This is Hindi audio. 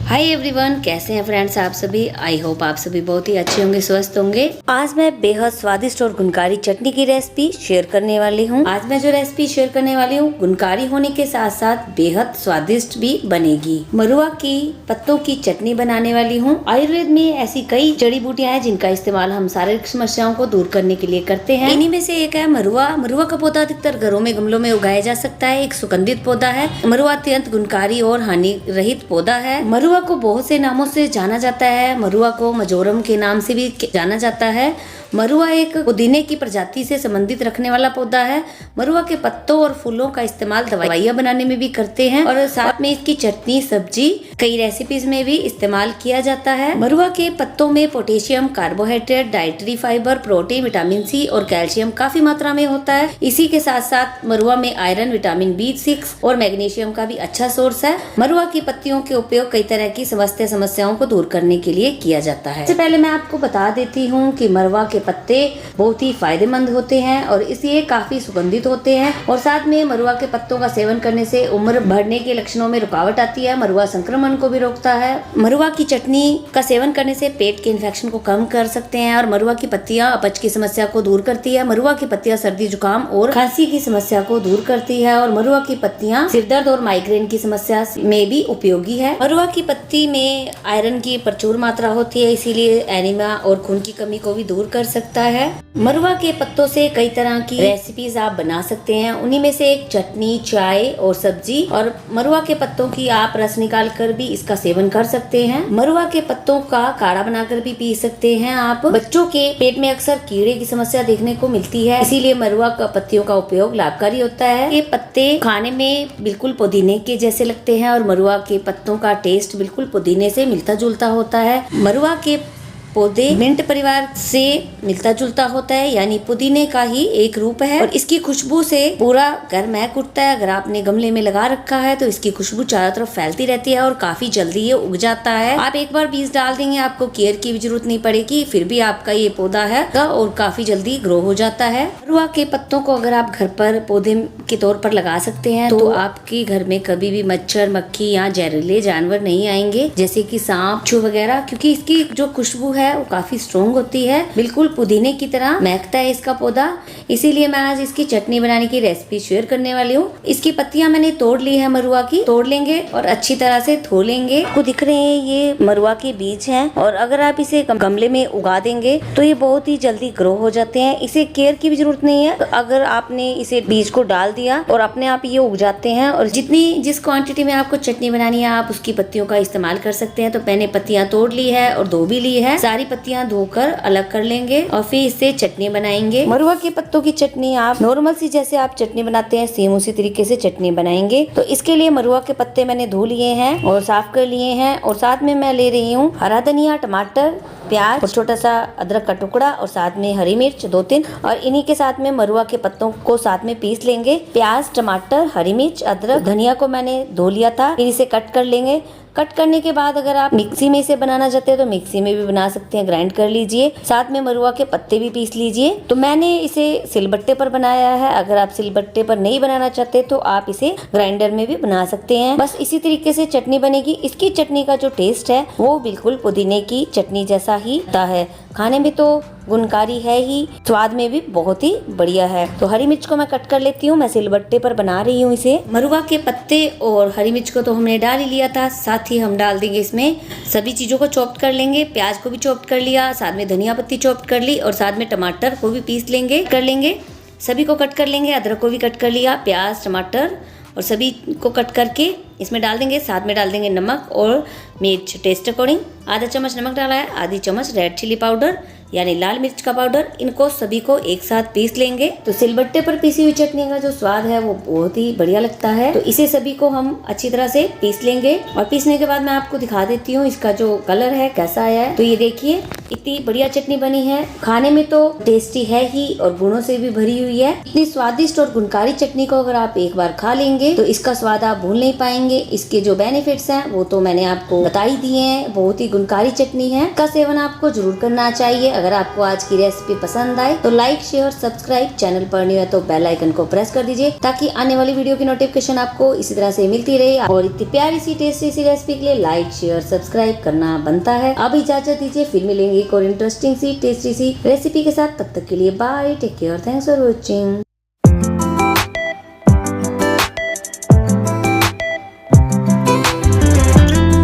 हाय एवरीवन, कैसे हैं फ्रेंड्स आप सभी। आई होप आप सभी बहुत ही अच्छे होंगे, स्वस्थ होंगे। आज मैं बेहद स्वादिष्ट और गुणकारी चटनी की रेसिपी शेयर करने वाली हूँ। आज मैं जो रेसिपी शेयर करने वाली हूँ गुणकारी होने के साथ साथ बेहद स्वादिष्ट भी बनेगी। मरुआ की पत्तों की चटनी बनाने वाली हूँ। आयुर्वेद में ऐसी कई जड़ी बूटियां हैं जिनका इस्तेमाल हम शारीरिक समस्याओं को दूर करने के लिए करते हैं। इन्हीं में से एक है मरुआ। मरुआ का पौधा अधिकतर घरों में गमलों में उगाया जा सकता है। एक सुगंधित पौधा है। मरुआ अत्यंत गुणकारी और हानि रहित पौधा है। मरुआ को बहुत से नामों से जाना जाता है। मरुआ को मजोरम के नाम से भी जाना जाता है। मरुआ एक पुदीने की प्रजाति से संबंधित रखने वाला पौधा है। मरुआ के पत्तों और फूलों का इस्तेमाल दवाइयाँ बनाने में भी करते हैं और साथ में इसकी चटनी, सब्जी, कई रेसिपीज में भी इस्तेमाल किया जाता है। मरुआ के पत्तों में potassium, carbohydrate, dietary fibre, protein, vitamin C और कैल्शियम काफी मात्रा में होता है। इसी के साथ साथ मरुआ में आयरन, विटामिन B6 और मैग्नीशियम का भी अच्छा सोर्स है। मरुआ की पत्तियों के उपयोग कई तरह की स्वास्थ्य समस्याओं को दूर करने के लिए किया जाता है। सबसे पहले मैं आपको बता देती हूँ कि मरुआ के पत्ते बहुत ही फायदेमंद होते हैं और इसलिए काफी सुगंधित होते हैं। और साथ में मरुआ के पत्तों का सेवन करने से उम्र बढ़ने के लक्षणों में रुकावट आती है। मरुआ संक्रमण को भी रोकता है। मरुआ की चटनी का सेवन करने से पेट के इन्फेक्शन को कम कर सकते हैं। और मरुआ की पत्तियां अपच की समस्या को दूर करती है। मरुआ की पत्तियां सर्दी, जुकाम और खांसी की समस्या को दूर करती है। और मरुआ की पत्तियां सिरदर्द और माइग्रेन की समस्या में भी उपयोगी है। मरुआ की पत्ती में आयरन की प्रचुर मात्रा होती है, इसीलिए एनीमिया और खून की कमी को भी दूर कर सकता है। मरुआ के पत्तों से कई तरह की रेसिपीज आप बना सकते हैं। उन्हीं में से एक चटनी, चाय और सब्जी। और मरुआ के पत्तों की आप रस निकाल कर भी इसका सेवन कर सकते हैं। मरुआ के पत्तों का काढ़ा बनाकर भी पी सकते हैं आप। बच्चों के पेट में अक्सर कीड़े की समस्या देखने को मिलती है, इसीलिए मरुआ का पत्तियों का उपयोग लाभकारी होता है। ये पत्ते खाने में बिल्कुल पुदीने के जैसे लगते हैं और मरुआ के पत्तों का टेस्ट बिल्कुल पुदीने से मिलता जुलता होता है। मरुआ के पौधे मिंट परिवार से मिलता जुलता होता है, यानी पुदीने का ही एक रूप है। और इसकी खुशबू से पूरा घर महक उठता है। अगर आपने गमले में लगा रखा है तो इसकी खुशबू चारों तरफ फैलती रहती है और काफी जल्दी ये उग जाता है। आप एक बार बीज डाल देंगे, आपको केयर की भी जरूरत नहीं पड़ेगी, फिर भी आपका ये पौधा है और काफी जल्दी ग्रो हो जाता है। मरुआ के पत्तों को अगर आप घर पर पौधे के तौर पर लगा सकते हैं तो आपके घर में कभी भी मच्छर, मक्खी या जहरीले जानवर नहीं आएंगे, जैसे कि सांप, बिच्छू वगैरह, क्योंकि इसकी जो खुशबू है वो काफी स्ट्रॉन्ग होती है। बिल्कुल पुदीने की तरह महकता है इसका पौधा। इसीलिए मैं आज इसकी चटनी बनाने की रेसिपी शेयर करने वाली हूँ। इसकी पत्तियां मैंने तोड़ ली है, मरुआ की तोड़ लेंगे और अच्छी तरह से धो लेंगे। आपको दिख रहे हैं ये मरुआ के बीज हैं और अगर आप इसे गमले में उगा देंगे तो ये बहुत ही जल्दी ग्रो हो जाते हैं। इसे केयर की भी जरूरत नहीं है। अगर आपने इसे बीज को डाल दिया और अपने आप ये उग जाते हैं। और जिस क्वांटिटी में आपको चटनी बनानी है आप उसकी पत्तियों का इस्तेमाल कर सकते हैं। तो मैंने पत्तियां तोड़ ली है और धो भी ली है। सारी पत्तियां धोकर अलग कर लेंगे और फिर इससे चटनी बनाएंगे। मरुआ के पत्तों की चटनी आप नॉर्मल सी जैसे आप चटनी बनाते हैं सेम उसी तरीके से चटनी बनाएंगे। तो इसके लिए मरुआ के पत्ते मैंने धो लिए हैं और साफ कर लिए हैं। और साथ में मैं ले रही हूँ हरा धनिया, टमाटर, प्याज और छोटा सा अदरक का टुकड़ा और साथ में हरी मिर्च 2-3 और इन्हीं के साथ में मरुआ के पत्तों को साथ में पीस लेंगे। प्याज, टमाटर, हरी मिर्च, अदरक, धनिया को मैंने धो लिया था। फिर इसे कट कर लेंगे। कट करने के बाद अगर आप मिक्सी में इसे बनाना चाहते हैं तो मिक्सी में भी बना सकते हैं, ग्राइंड कर लीजिए। साथ में मरुआ के पत्ते भी पीस लीजिए। तो मैंने इसे सिलबट्टे पर बनाया है। अगर आप सिलबट्टे पर नहीं बनाना चाहते तो आप इसे ग्राइंडर में भी बना सकते हैं। बस इसी तरीके से चटनी बनेगी। इसकी चटनी का जो टेस्ट है वो बिल्कुल पुदीने की चटनी जैसा ही होता है। खाने में तो गुणकारी है ही, स्वाद में भी बहुत ही बढ़िया है। तो हरी मिर्च को मैं कट कर लेती हूँ। मैं सिलबट्टे पर बना रही हूँ इसे। मरुआ के पत्ते और हरी मिर्च को तो हमने डाल ही लिया था, साथ ही हम डाल देंगे इसमें सभी चीजों को चॉप्ड कर लेंगे। प्याज को भी चॉप्ड कर लिया, साथ में धनिया पत्ती चॉप्ड कर ली और साथ में टमाटर को भी पीस लेंगे, कर लेंगे। सभी को कट कर लेंगे। अदरक को भी कट कर लिया, प्याज, टमाटर और सभी को कट करके इसमें डाल देंगे। साथ में डाल देंगे नमक और मिर्च टेस्ट अकॉर्डिंग। आधा चम्मच नमक डाला है, आधी चम्मच रेड चिली पाउडर यानी लाल मिर्च का पाउडर। इनको सभी को एक साथ पीस लेंगे। तो सिलबट्टे पर पीसी हुई चटनी का जो स्वाद है वो बहुत ही बढ़िया लगता है। तो इसे सभी को हम अच्छी तरह से पीस लेंगे। और पीसने के बाद मैं आपको दिखा देती हूँ इसका जो कलर है कैसा आया है। तो ये देखिए इतनी बढ़िया चटनी बनी है। खाने में तो टेस्टी है ही और गुणों से भी भरी हुई है। इतनी स्वादिष्ट और गुणकारी चटनी को अगर आप एक बार खा लेंगे तो इसका स्वाद आप भूल नहीं पाएंगे। इसके जो बेनिफिट्स हैं वो तो मैंने आपको बता ही दिए हैं। बहुत ही गुणकारी चटनी है। इसका सेवन आपको जरूर करना चाहिए। अगर आपको आज की रेसिपी पसंद आए तो लाइक शेयर सब्सक्राइब, चैनल पर न्यू है तो बेल आइकन को प्रेस कर दीजिए ताकि आने वाली वीडियो की नोटिफिकेशन आपको इसी तरह से मिलती रहे। और इतनी प्यारी सी टेस्टी सी रेसिपी के लिए लाइक शेयर सब्सक्राइब करना बनता है। अब इजाजत दीजिए, फिर मिलेंगे एक और इंटरेस्टिंग सी टेस्टी सी रेसिपी के साथ। तब तक के लिए bye, take care, thanks for watching.